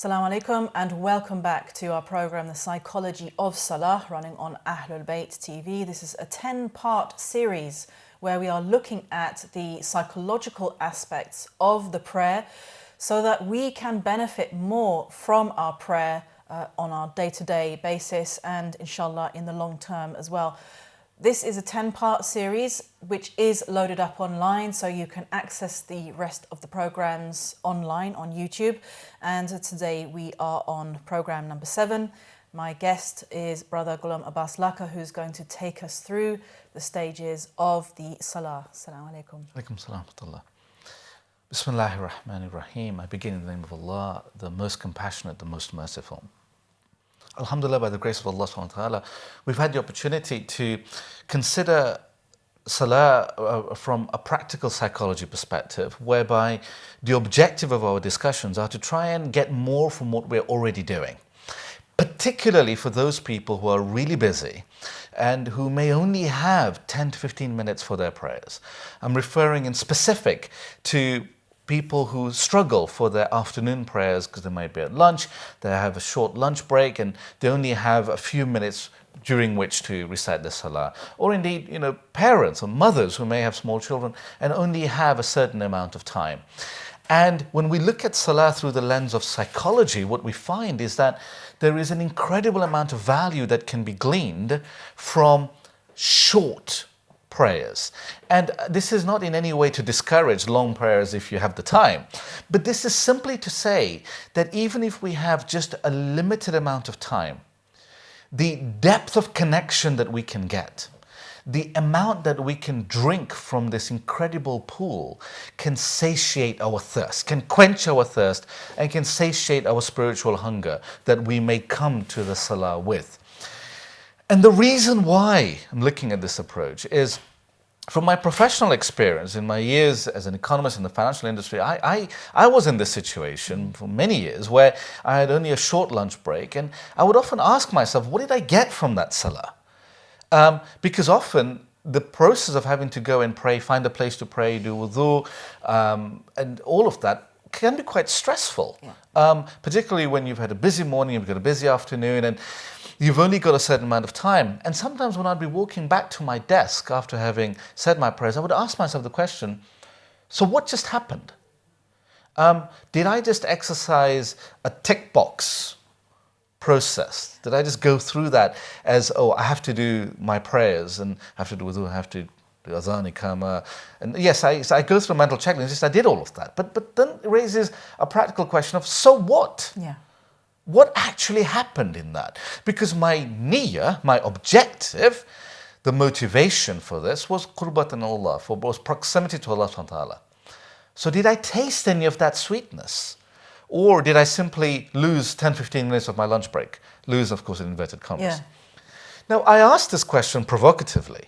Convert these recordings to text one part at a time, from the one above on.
Assalamu alaikum and welcome back to our program, The Psychology of Salah, running on Ahlulbayt TV. This is a 10-part series where we are looking at the psychological aspects of the prayer so that we can benefit more from our prayer on our day-to-day basis and inshallah in the long term as well. This is a 10-part series which is loaded up online, so you can access the rest of the programs online on YouTube. And today we are on program number 7. My guest is Brother Ghulam Abbas Lakha, who's going to take us through the stages of the Salah. Assalamu alaikum. Alaikum salam wa rahmatullah. Bismillahir Rahmanir Rahim. I begin in the name of Allah, the most compassionate, the most merciful. Alhamdulillah, by the grace of Allah subhanahu wa ta'ala, we've had the opportunity to consider Salah from a practical psychology perspective, whereby the objective of our discussions are to try and get more from what we're already doing, particularly for those people who are really busy and who may only have 10 to 15 minutes for their prayers. I'm referring in specific to people who struggle for their afternoon prayers because they might be at lunch, they have a short lunch break and they only have a few minutes during which to recite the Salah. Or indeed, parents or mothers who may have small children and only have a certain amount of time. And when we look at Salah through the lens of psychology, what we find is that there is an incredible amount of value that can be gleaned from short prayers. And this is not in any way to discourage long prayers if you have the time, but this is simply to say that even if we have just a limited amount of time, the depth of connection that we can get, the amount that we can drink from this incredible pool can satiate our thirst, can quench our thirst, and can satiate our spiritual hunger that we may come to the Salah with. And the reason why I'm looking at this approach is, from my professional experience in my years as an economist in the financial industry, I was in this situation for many years where I had only a short lunch break, and I would often ask myself, what did I get from that Salah? Because often the process of having to go and pray, find a place to pray, do wudu, and all of that can be quite stressful, particularly when you've had a busy morning, you've got a busy afternoon, and you've only got a certain amount of time. And sometimes when I'd be walking back to my desk after having said my prayers, I would ask myself the question, so what just happened? Did I just exercise a tick box process? Did I just go through that as, I have to do my prayers and I have to do wudu, I have to do azan, iqama, and yes, I go through a mental checklist, yes, I did all of that. But then it raises a practical question of, so what? Yeah. What actually happened in that? Because my niyyah, my objective, the motivation for this was qurbatan Allah, was proximity to Allah subhanahu wa ta'ala. So did I taste any of that sweetness? Or did I simply lose 10-15 minutes of my lunch break? Lose, of course, in inverted commas. Yeah. Now, I asked this question provocatively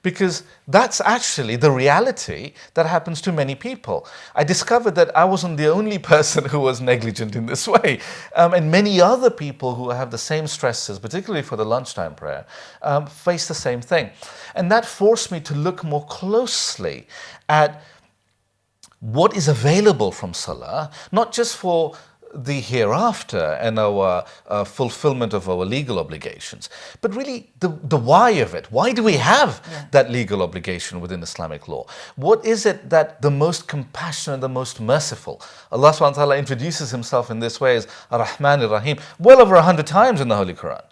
because that's actually the reality that happens to many people. I discovered that I wasn't the only person who was negligent in this way. And many other people who have the same stresses, particularly for the lunchtime prayer, face the same thing. And that forced me to look more closely at what is available from Salah, not just for the hereafter and our fulfillment of our legal obligations, but really the why of it. Why do we have that legal obligation within Islamic law? What is it that the most compassionate, the most merciful? Allah subhanahu wa ta'ala introduces himself in this way as Ar-Rahman Ar-Rahim well over 100 times in the Holy Quran.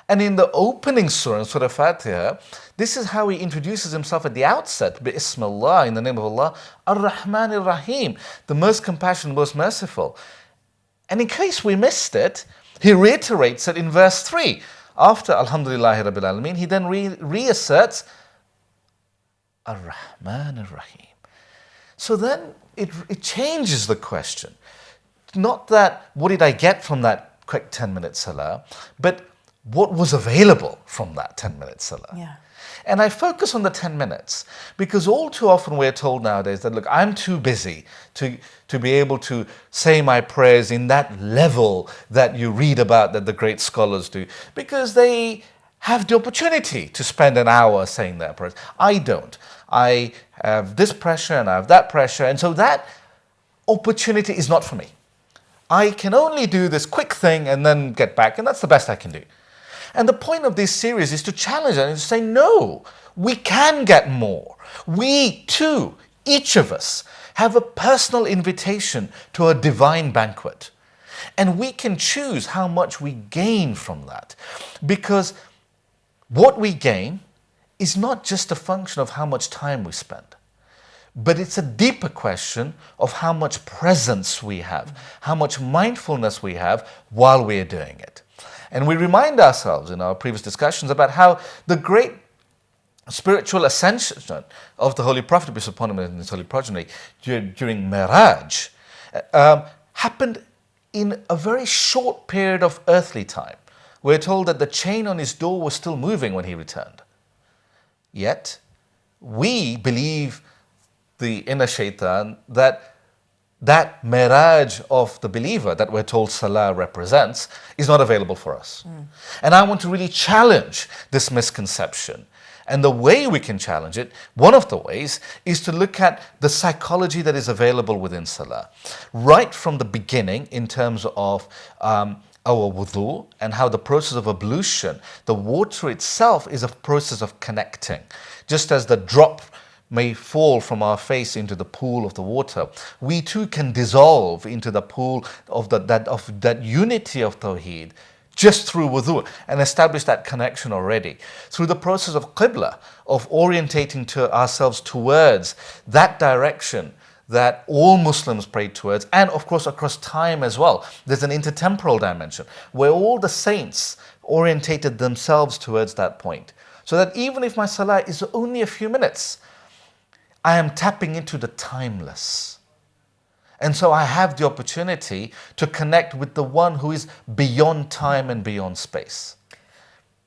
And in the opening surah, Surah Fatiha, this is how he introduces himself at the outset, Bismillah, in the name of Allah, Ar-Rahman Ar-Rahim, the most compassionate, most merciful. And in case we missed it, he reiterates it in verse 3. After Alhamdulillahi Rabbil Alameen, he then reasserts Ar-Rahman Ar-Rahim. So then it changes the question. Not that, what did I get from that quick 10-minute Salah, but what was available from that 10-minute Salah. Yeah. And I focus on the 10 minutes because all too often we're told nowadays that, look, I'm too busy to be able to say my prayers in that level that you read about that the great scholars do, because they have the opportunity to spend an hour saying their prayers. I don't. I have this pressure and I have that pressure, and so that opportunity is not for me. I can only do this quick thing and then get back, and that's the best I can do. And the point of this series is to challenge and to say, no, we can get more. We too, each of us, have a personal invitation to a divine banquet. And we can choose how much we gain from that. Because what we gain is not just a function of how much time we spend, but it's a deeper question of how much presence we have, how much mindfulness we have while we are doing it. And we remind ourselves in our previous discussions about how the great spiritual ascension of the Holy Prophet, peace upon him and his holy progeny, during Miraj, happened in a very short period of earthly time. We're told that the chain on his door was still moving when he returned. Yet, we believe, the inner shaitan, that miraj of the believer that we're told Salah represents is not available for us. And I want to really challenge this misconception. And the way we can challenge it, one of the ways, is to look at the psychology that is available within Salah. Right from the beginning, in terms of our wudu and how the process of ablution, the water itself is a process of connecting. Just as the drop may fall from our face into the pool of the water, we too can dissolve into the pool of that unity of Tawheed just through wudu and establish that connection already. Through the process of qibla, of orientating to ourselves towards that direction that all Muslims pray towards, and of course across time as well. There's an intertemporal dimension where all the saints orientated themselves towards that point. So that even if my salah is only a few minutes, I am tapping into the timeless. And so I have the opportunity to connect with the one who is beyond time and beyond space.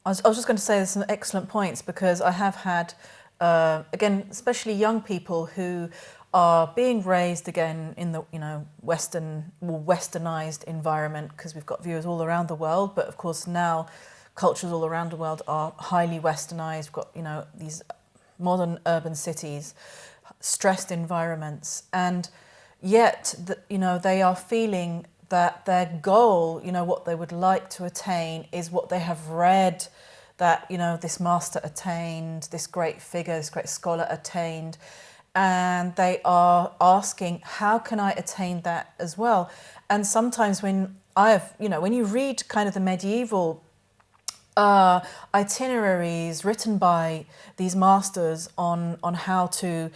I was just going to say there's some excellent points, because I have had, again, especially young people who are being raised again in the westernized environment, because we've got viewers all around the world, but of course now cultures all around the world are highly westernized. We've got these modern urban cities, stressed environments, and yet they are feeling that their goal, what they would like to attain, is what they have read that this master attained, this great figure, this great scholar attained, and they are asking, how can I attain that as well? And sometimes when you read kind of the medieval itineraries written by these masters on how to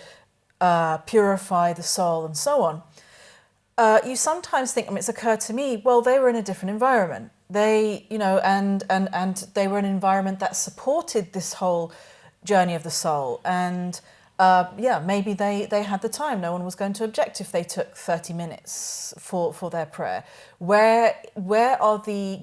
purify the soul and so on, you sometimes think, it's occurred to me, well, they were in a different environment. They, and they were in an environment that supported this whole journey of the soul. And maybe they had the time. No one was going to object if they took 30 minutes for their prayer. Where are the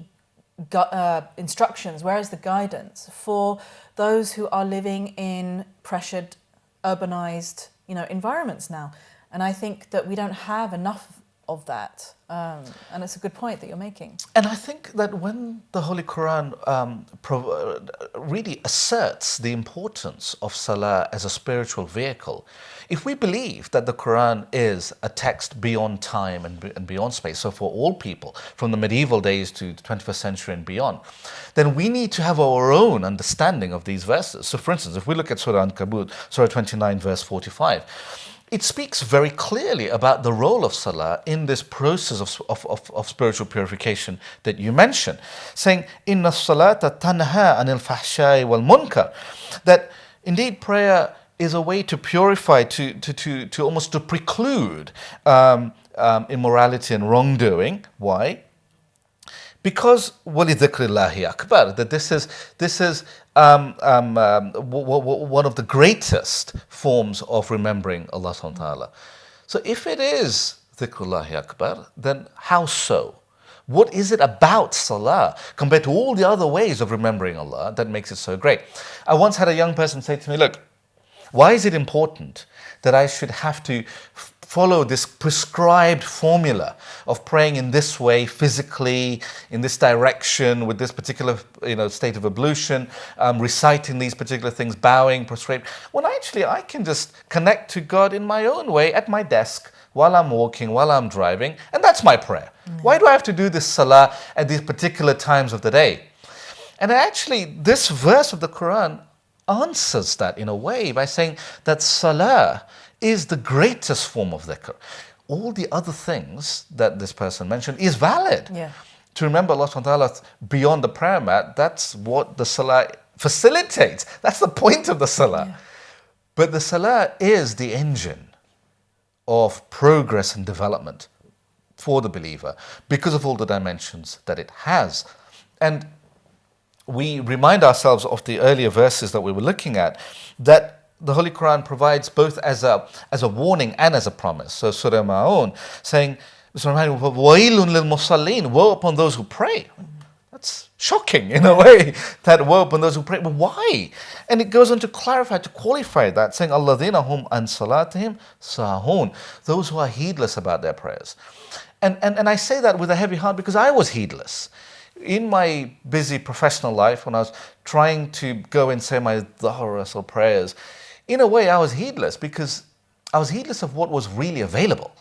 instructions, where is the guidance for those who are living in pressured, urbanized, environments now? And I think that we don't have enough of that. And it's a good point that you're making. And I think that when the Holy Quran really asserts the importance of Salah as a spiritual vehicle, if we believe that the Quran is a text beyond time and beyond space, so for all people, from the medieval days to the 21st century and beyond, then we need to have our own understanding of these verses. So for instance, if we look at Surah Ankabut, Surah 29, verse 45, it speaks very clearly about the role of Salah in this process of spiritual purification that you mentioned, saying, Inna salata tanha anil fahshai wal munkar, that indeed prayer is a way to purify, to almost to preclude immorality and wrongdoing. Why? Because walidhikrillahi akbar, that this is one of the greatest forms of remembering Allah subhanahu wa ta'ala. So if it is dhikrullahi akbar, then how so? What is it about Salah compared to all the other ways of remembering Allah that makes it so great? I once had a young person say to me, look, why is it important that I should have to follow this prescribed formula of praying in this way, physically, in this direction, with this particular state of ablution, reciting these particular things, bowing, prostrate, when actually I can just connect to God in my own way at my desk, while I'm walking, while I'm driving, and that's my prayer. Why do I have to do this salah at these particular times of the day? And actually, this verse of the Quran answers that in a way by saying that salah is the greatest form of dhikr. All the other things that this person mentioned is valid. Yeah. To remember Allah subhanahu wa ta'ala beyond the prayer mat, that's what the salah facilitates. That's the point of the salah. Yeah. But the salah is the engine of progress and development for the believer because of all the dimensions that it has. And we remind ourselves of the earlier verses that we were looking at, that the Holy Quran provides both as a warning and as a promise. So Surah Ma'un saying, وَيْلٌ لِلْمُصَلِّينَ, woe upon those who pray. That's shocking in a way, that woe upon those who pray. But why? And it goes on to clarify, to qualify that, saying, الَّذِينَ هُمْ عَنْ صَلَاتِهِمْ سَاهُونَ, those who are heedless about their prayers. And I say that with a heavy heart because I was heedless. In my busy professional life, when I was trying to go and say my dhaharas or prayers, in a way I was heedless because I was heedless of what was really available.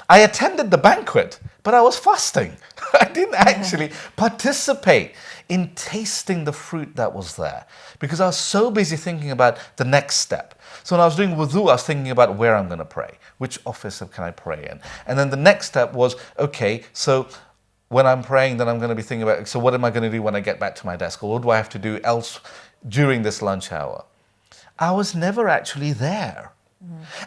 I attended the banquet, but I was fasting. I didn't actually participate in tasting the fruit that was there because I was so busy thinking about the next step. So when I was doing wudu, I was thinking about where I'm going to pray, which office can I pray in. And then the next step was, okay, so when I'm praying, then I'm going to be thinking about, so what am I going to do when I get back to my desk? Or what do I have to do else during this lunch hour? I was never actually there.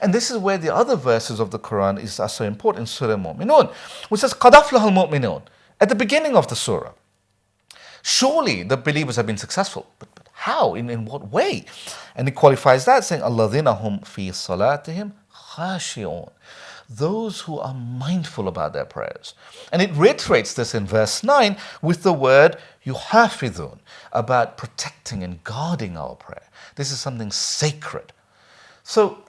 And this is where the other verses of the Quran are so important in Surah Mu'minun, which says, قَدْ أَفْلَحَ الْمُؤْمِنُونَ, at the beginning of the surah. Surely the believers have been successful. But how? In what way? And he qualifies that saying, الَّذِينَ هُمْ فِي صَلَاتِهِمْ خَاشِعُونَ, those who are mindful about their prayers. And it reiterates this in verse 9 with the word يُحَافِظُونَ, about protecting and guarding our prayer. This is something sacred. So,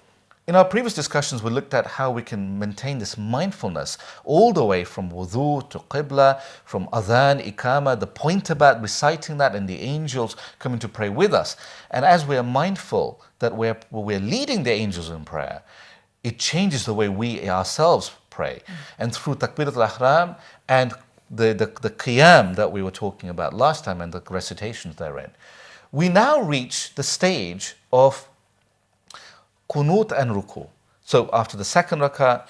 in our previous discussions, we looked at how we can maintain this mindfulness all the way from wudu to qibla, from adhan, ikama, the point about reciting that and the angels coming to pray with us. And as we are mindful that we're leading the angels in prayer, it changes the way we ourselves pray. And through takbirat al-ihram and the qiyam that we were talking about last time and the recitations therein, we now reach the stage of Qunut and ruku. So after the second rakah,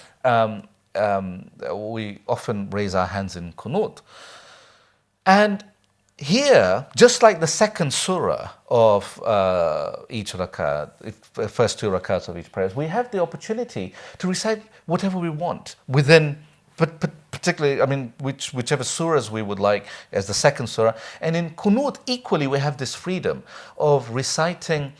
we often raise our hands in Qunut. And here, just like the second surah of each rakah, the first two rakahs of each prayer, we have the opportunity to recite whatever we want within, but particularly, I mean, whichever surahs we would like as the second surah. And in Qunut, equally, we have this freedom of reciting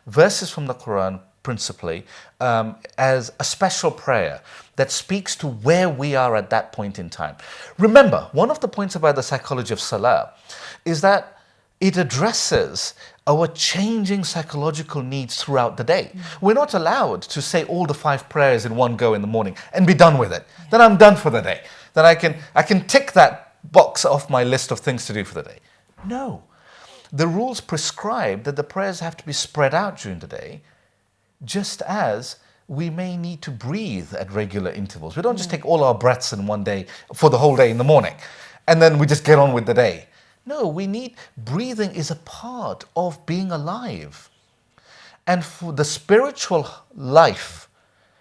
verses from the Quran, principally, as a special prayer that speaks to where we are at that point in time. Remember, one of the points about the psychology of Salah is that it addresses our changing psychological needs throughout the day. We're not allowed to say all the 5 prayers in one go in the morning and be done with it. Then I'm done for the day. Then I can tick that box off my list of things to do for the day. No. The rules prescribe that the prayers have to be spread out during the day, just as we may need to breathe at regular intervals. We don't just take all our breaths in one day for the whole day in the morning, and then we just get on with the day. No, breathing is a part of being alive. And for the spiritual life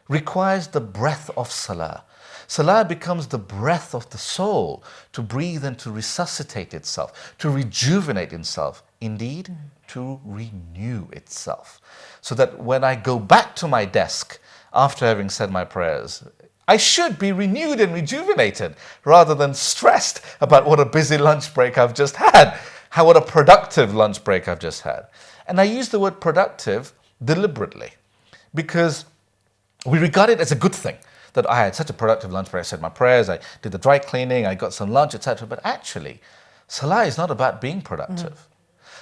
requires the breath of Salah. Salah becomes the breath of the soul to breathe and to resuscitate itself, to rejuvenate itself, indeed, to renew itself. So that when I go back to my desk after having said my prayers, I should be renewed and rejuvenated rather than stressed about what a busy lunch break I've just had, what a productive lunch break I've just had. And I use the word productive deliberately because we regard it as a good thing. That I had such a productive lunch break, I said my prayers, I did the dry cleaning, I got some lunch, etc. But actually, Salah is not about being productive.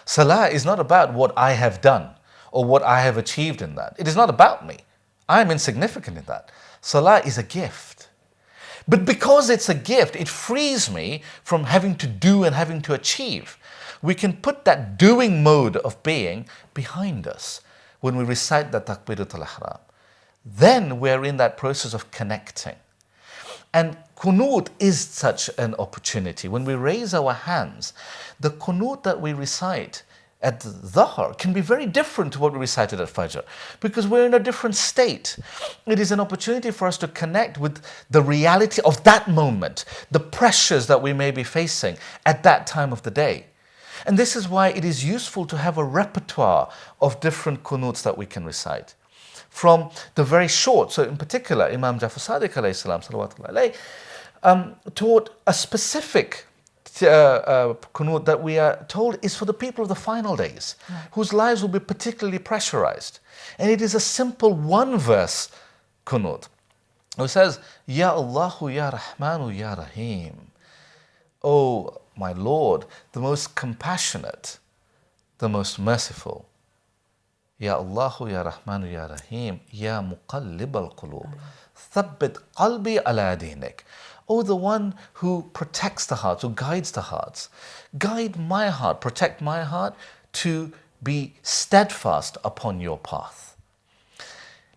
Salah is not about what I have done or what I have achieved in that. It is not about me. I am insignificant in that. Salah is a gift. But because it's a gift, it frees me from having to do and having to achieve. We can put that doing mode of being behind us when we recite the takbirat al-ihram. then we're in that process of connecting. And kunut is such an opportunity. When we raise our hands, the kunut that we recite at Dhuhr can be very different to what we recited at Fajr, because we're in a different state. It is an opportunity for us to connect with the reality of that moment, the pressures that we may be facing at that time of the day. And this is why it is useful to have a repertoire of different kunuts that we can recite. From the very short, so in particular, Imam Jafar Sadiq alayhi salam, salawatullahi alayhi, taught a specific kunut that we are told is for the people of the final days, whose lives will be particularly pressurized. And it is a simple one-verse kunut. It says, Ya Allahu, Ya Rahmanu, Ya Rahim. Oh, my Lord, the most compassionate, the most merciful. Ya Allahu, Ya Rahmanu, Ya Rahim, Ya Muqallib al-Qulub, Thabbit qalbi ala dinik. Oh, the one who protects the hearts, who guides the hearts. Guide my heart, protect my heart to be steadfast upon your path.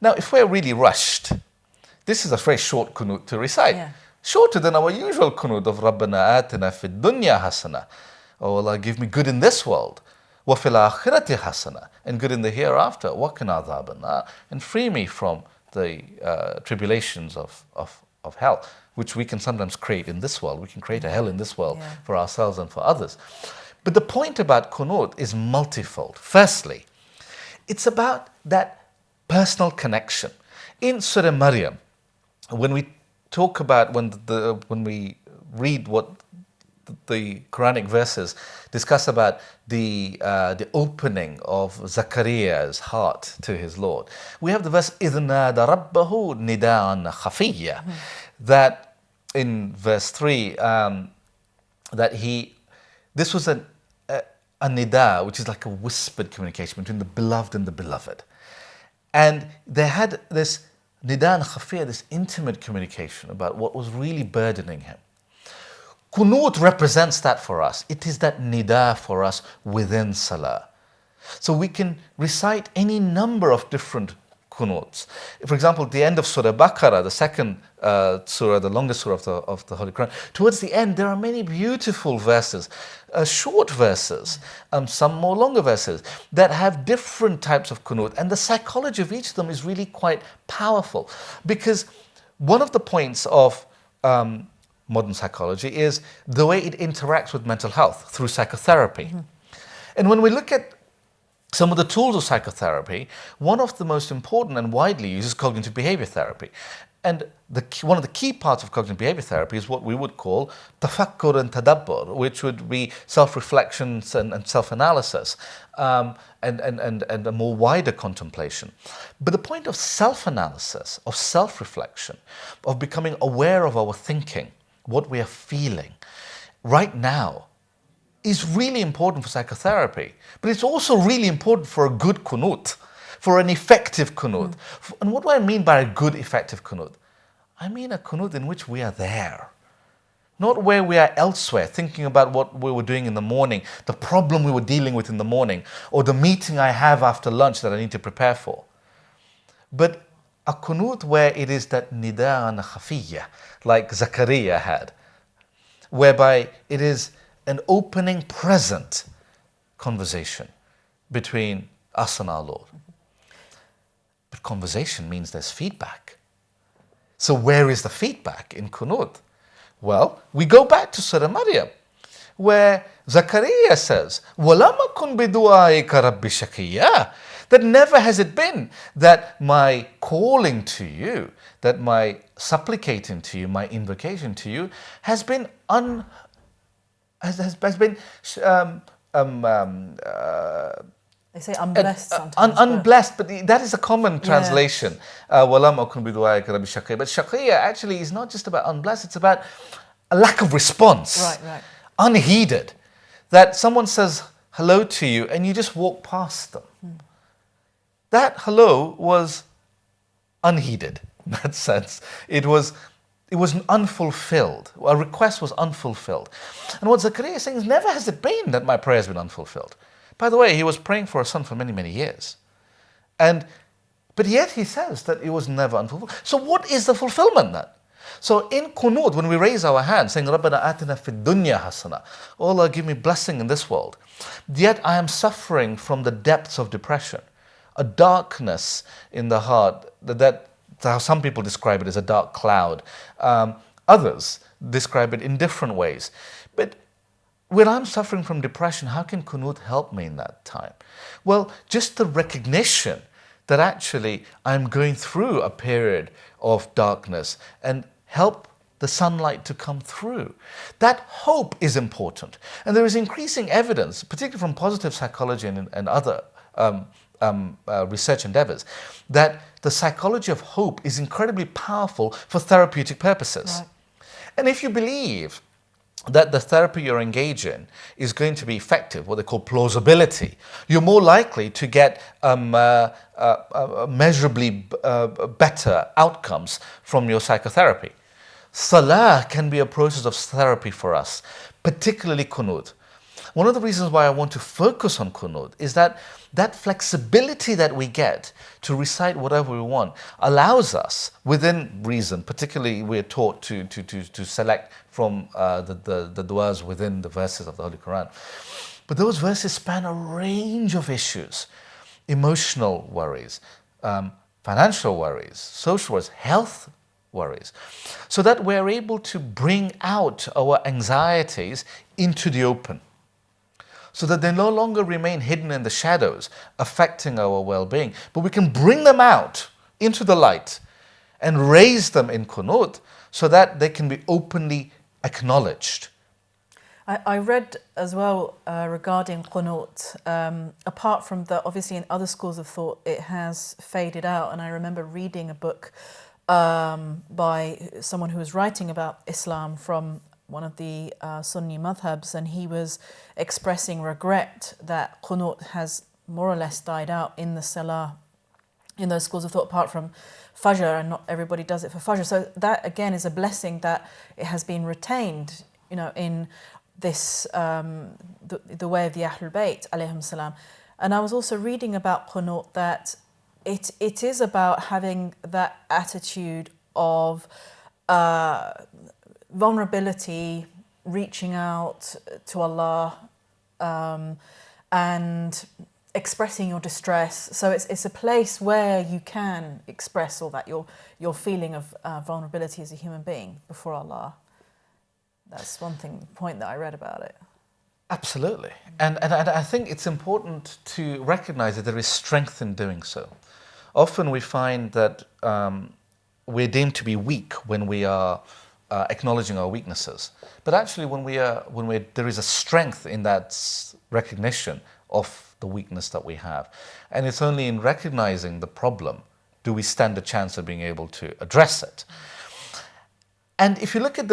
Now, if we're really rushed, this is a very short kunut to recite. Yeah. Shorter than our usual kunut of Rabbana atina fid dunya hasana. Oh Allah, give me good in this world. Wa fil akhirati hasana. And good in the hereafter. Wa qina adhaban nar. And free me from the tribulations of hell, which we can sometimes create in this world. We can create a hell in this world for ourselves and for others. But the point about kunut is multifold. Firstly, it's about that personal connection. In Surah Maryam, when we talk about, when we read what the Quranic verses discuss about the opening of Zachariah's heart to his Lord, we have the verse إِذْ نَادَ رَبَّهُ نِدَاءً خَفِيًّا, that in verse 3, that this was a nida, which is like a whispered communication between the beloved and the beloved. And they had this nida khafiyya, this intimate communication about what was really burdening him. Kunut represents that for us. It is that nida for us within Salah. So we can recite any number of different kunuts. For example, at the end of Surah Baqarah, the second surah, the longest surah of the Holy Quran, towards the end there are many beautiful verses, short verses, some more longer verses that have different types of kunut. And the psychology of each of them is really quite powerful, because one of the points of modern psychology is the way it interacts with mental health through psychotherapy. And when we look at some of the tools of psychotherapy, one of the most important and widely used is cognitive behavior therapy. And one of the key parts of cognitive behavior therapy is what we would call tafakkur and tadabbur, which would be self-reflections and self-analysis, and a more wider contemplation. But the point of self-analysis, of self-reflection, of becoming aware of our thinking, what we are feeling right now, is really important for psychotherapy. But it's also really important for a good kunut, for an effective kunut. And what do I mean by a good, effective kunut? I mean a kunut in which we are there. Not where we are elsewhere, thinking about what we were doing in the morning, the problem we were dealing with in the morning, or the meeting I have after lunch that I need to prepare for. But a kunut where it is that nida'an khafiyya, like Zachariah had, whereby it is an opening, present conversation between us and our Lord. But conversation means there's feedback. So where is the feedback in kunut? Well, we go back to Surah Maryam, where Zachariah says, وَلَمْ أَكُنْ بِدُعَائِكَ رَبِّ شَقِيًّا, that never has it been that my calling to you, that my supplicating to you, my invocation to you has been they say unblessed sometimes. Unblessed, but that is a common translation. وَلَمْ أَكُنْ بِدُعَائِكَ رَبِّ شَقِيًّا. But shaqiyya actually is not just about unblessed, it's about a lack of response. Right. Unheeded. That someone says hello to you and you just walk past them. That hello was unheeded in that sense. It was unfulfilled. A request was unfulfilled. And what Zachariah is saying is, never has it been that my prayer has been unfulfilled. By the way, he was praying for a son for many, many years. And But yet he says that it was never unfulfilled. So what is the fulfillment then? So in Qunut, when we raise our hands saying, Rabbana atina fid dunya hasana, oh Allah, give me blessing in this world. Yet I am suffering from the depths of depression, a darkness in the heart, that how some people describe it as a dark cloud. Others describe it in different ways. But when I'm suffering from depression, how can Qunut help me in that time? Well, just the recognition that actually I'm going through a period of darkness and help the sunlight to come through. That hope is important. And there is increasing evidence, particularly from positive psychology and other research endeavors, that the psychology of hope is incredibly powerful for therapeutic purposes. Right. And if you believe that the therapy you're engaged in is going to be effective, what they call plausibility, you're more likely to get measurably better outcomes from your psychotherapy. Salah can be a process of therapy for us, particularly Qunut. One of the reasons why I want to focus on Qunut is that flexibility that we get to recite whatever we want allows us, within reason, particularly we're taught to select from the du'as within the verses of the Holy Quran. But those verses span a range of issues: emotional worries, financial worries, social worries, health worries, so that we're able to bring out our anxieties into the open, so that they no longer remain hidden in the shadows, affecting our well-being, but we can bring them out into the light and raise them in Qunut so that they can be openly acknowledged. I read as well regarding Qunut, apart from that, obviously in other schools of thought it has faded out, and I remember reading a book by someone who was writing about Islam from one of the Sunni madhabs, and he was expressing regret that Qunut has more or less died out in the Salah, in those schools of thought, apart from Fajr, and not everybody does it for Fajr. So that again is a blessing that it has been retained, in this the way of the Ahlulbayt alayhim salam. And I was also reading about Qunut that it is about having that attitude of vulnerability, reaching out to Allah, and expressing your distress. So it's a place where you can express all that, your feeling of vulnerability as a human being before Allah. That's one point that I read about it. Absolutely. And I think it's important to recognize that there is strength in doing so. Often we find that we're deemed to be weak when we are acknowledging our weaknesses. But actually there is a strength in that recognition of the weakness that we have. And it's only in recognizing the problem do we stand a chance of being able to address it. And if you look at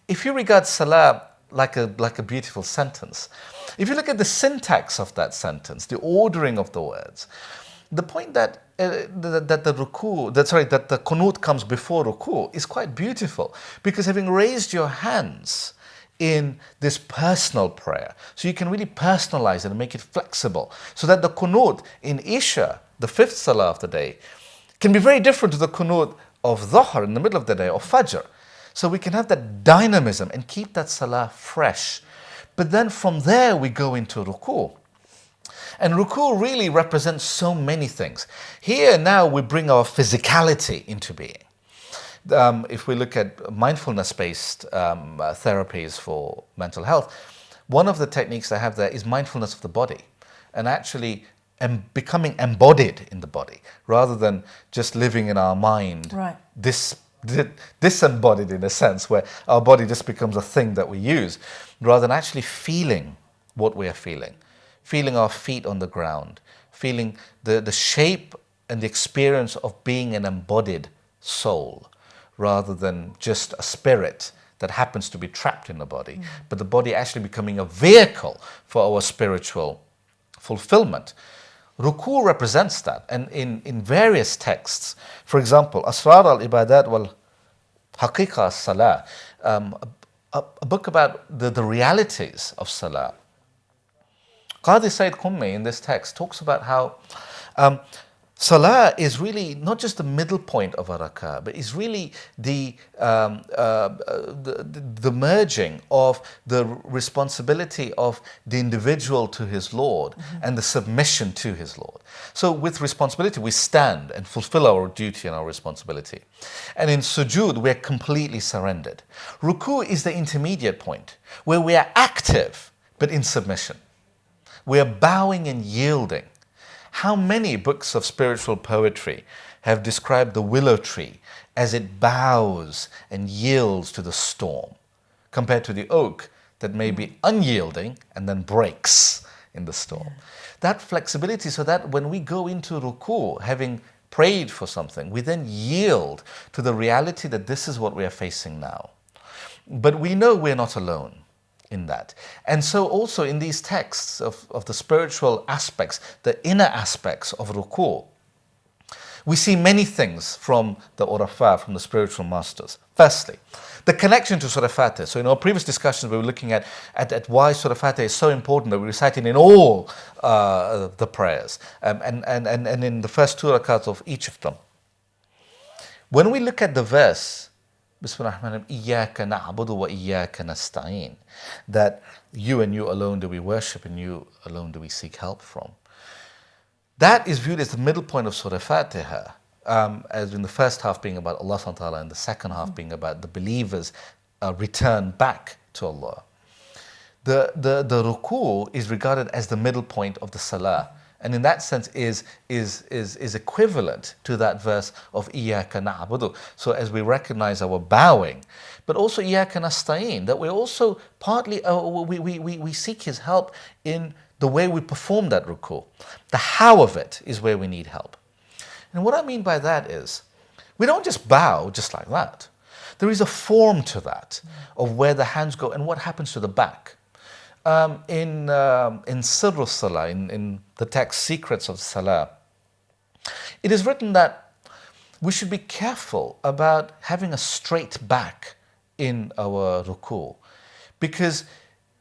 if you regard Salah like a beautiful sentence, if you look at the syntax of that sentence, the ordering of the words, the point that the Qunut comes before ruku is quite beautiful, because having raised your hands in this personal prayer, so you can really personalize it and make it flexible, so that the Qunut in Isha, the fifth Salah of the day, can be very different to the Qunut of Dhuhr in the middle of the day, or Fajr. So we can have that dynamism and keep that Salah fresh. But then from there we go into ruku. And ruku really represents so many things. Here now we bring our physicality into being. If we look at mindfulness-based therapies for mental health, one of the techniques I have there is mindfulness of the body, and actually becoming embodied in the body, rather than just living in our mind, right. Disembodied in a sense, where our body just becomes a thing that we use, rather than actually feeling what we are feeling our feet on the ground, feeling the shape and the experience of being an embodied soul, rather than just a spirit that happens to be trapped in the body, but the body actually becoming a vehicle for our spiritual fulfillment. Ruku represents that, and in various texts, for example, Asrar al-Ibadat wal Haqiqa as-Salah, a book about the realities of Salah. Qadi Sayyid Qummi in this text talks about how Salah is really not just the middle point of a rak'ah, but is really the merging of the responsibility of the individual to his Lord and the submission to his Lord. So with responsibility, we stand and fulfill our duty and our responsibility. And in sujood, we're completely surrendered. Ruku is the intermediate point where we are active but in submission. We are bowing and yielding. How many books of spiritual poetry have described the willow tree as it bows and yields to the storm, compared to the oak that may be unyielding and then breaks in the storm? That flexibility, so that when we go into ruku, having prayed for something, we then yield to the reality that this is what we are facing now. But we know we're not alone in that. And so also in these texts of the spiritual aspects, the inner aspects of ruku, we see many things from the Urafa, from the spiritual masters. Firstly, the connection to Surah Fatih. So in our previous discussions, we were looking at why Surah Fatih is so important that we recite it in all the prayers and in the first two rakats of each of them. When we look at the verse, Bismillahirrahmanirrahim, Iyyaka na'budu wa iyyaka nasta'in, that you and you alone do we worship and you alone do we seek help from. That is viewed as the middle point of Surah Fatiha, as in the first half being about Allah subhanahu wa ta'ala and the second half being about the believers' return back to Allah. The ruku is regarded as the middle point of the salah, and in that sense is equivalent to that verse of Iyyaka na'budu. So as we recognize our bowing, but also Iyyaka nasta'in, that we also partly we seek His help in the way we perform that ruku. The how of it is where we need help. And what I mean by that is, we don't just bow just like that. There is a form to that of where the hands go and what happens to the back. In Sirru Salah, in the text Secrets of Salah, it is written that we should be careful about having a straight back in our ruku, because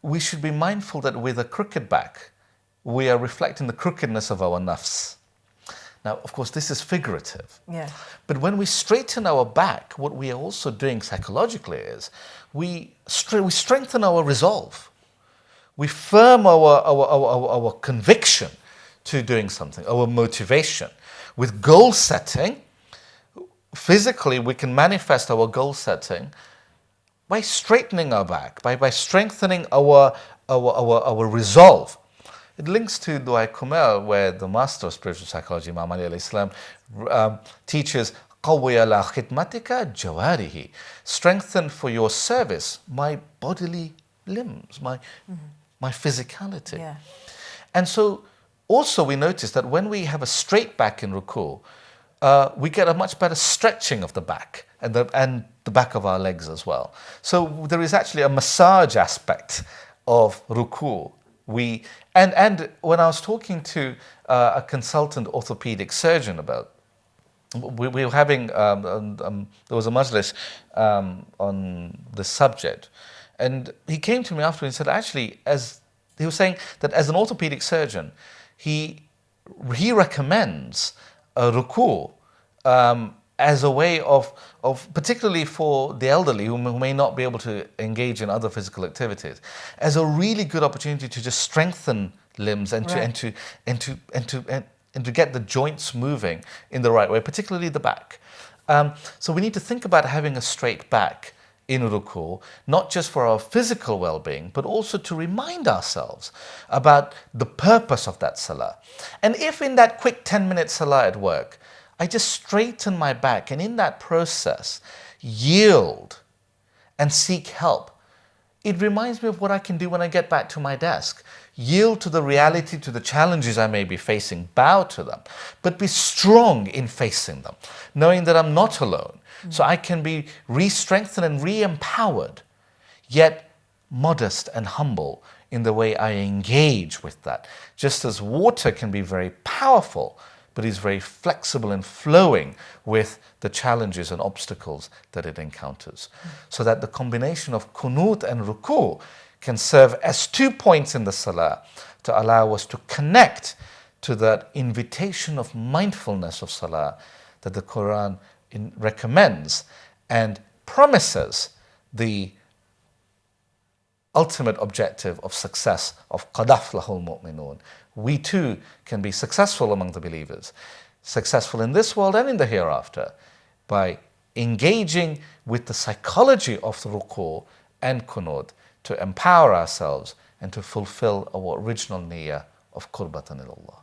we should be mindful that with a crooked back, we are reflecting the crookedness of our nafs. Now, of course, this is figurative. Yeah. But when we straighten our back, what we are also doing psychologically is we strengthen our resolve. We firm our conviction to doing something, our motivation. With goal setting, physically we can manifest our goal setting by straightening our back, by strengthening our resolve. It links to Dua Kumail, where the master of spiritual psychology, Imam Ali alayhi salam, teaches قَوِّيَ عَلَى خِدْمَتِكَ جَوَارِهِ, strengthen for your service my bodily limbs, my physicality. Yeah. And so also we notice that when we have a straight back in ruku, we get a much better stretching of the back and the back of our legs as well. So there is actually a massage aspect of ruku. And when I was talking to a consultant orthopedic surgeon about, we were having, there was a majlis on the subject, and he came to me afterwards and said, actually, as he was saying that as an orthopedic surgeon, he recommends a ruku as a way of particularly for the elderly who may not be able to engage in other physical activities, as a really good opportunity to just strengthen limbs and to get the joints moving in the right way, particularly the back. So we need to think about having a straight back in ruku, not just for our physical well-being, but also to remind ourselves about the purpose of that salah. And if in that quick 10-minute salah at work, I just straighten my back and in that process yield and seek help, it reminds me of what I can do when I get back to my desk. Yield to the reality, to the challenges I may be facing, bow to them, but be strong in facing them, knowing that I'm not alone. So I can be re-strengthened and re-empowered, yet modest and humble in the way I engage with that. Just as water can be very powerful, but is very flexible and flowing with the challenges and obstacles that it encounters. So that the combination of kunut and ruku can serve as 2 points in the salah to allow us to connect to that invitation of mindfulness of salah that the Quran recommends and promises the ultimate objective of success of قَدْ أَفْلَحَ الْمُؤْمِنُونَ. We too can be successful among the believers, successful in this world and in the hereafter, by engaging with the psychology of the ruku' and kunud to empower ourselves and to fulfill our original niyyah of qurbatan ilallah.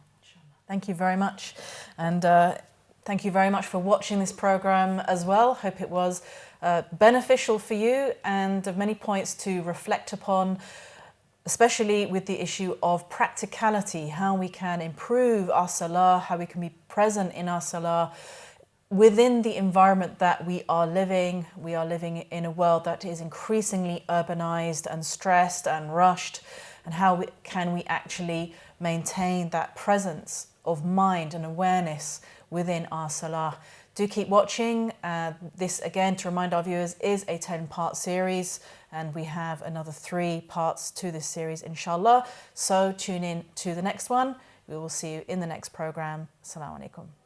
Thank you very much. And thank you very much for watching this program as well. Hope it was beneficial for you and many points to reflect upon, especially with the issue of practicality, how we can improve our salah, how we can be present in our salah within the environment that we are living. We are living in a world that is increasingly urbanized and stressed and rushed, and how can we actually maintain that presence of mind and awareness within our salah. Do keep watching. This, again, to remind our viewers, is a 10-part series, and we have another 3 parts to this series, inshallah. So tune in to the next one. We will see you in the next program. Assalamu alaikum.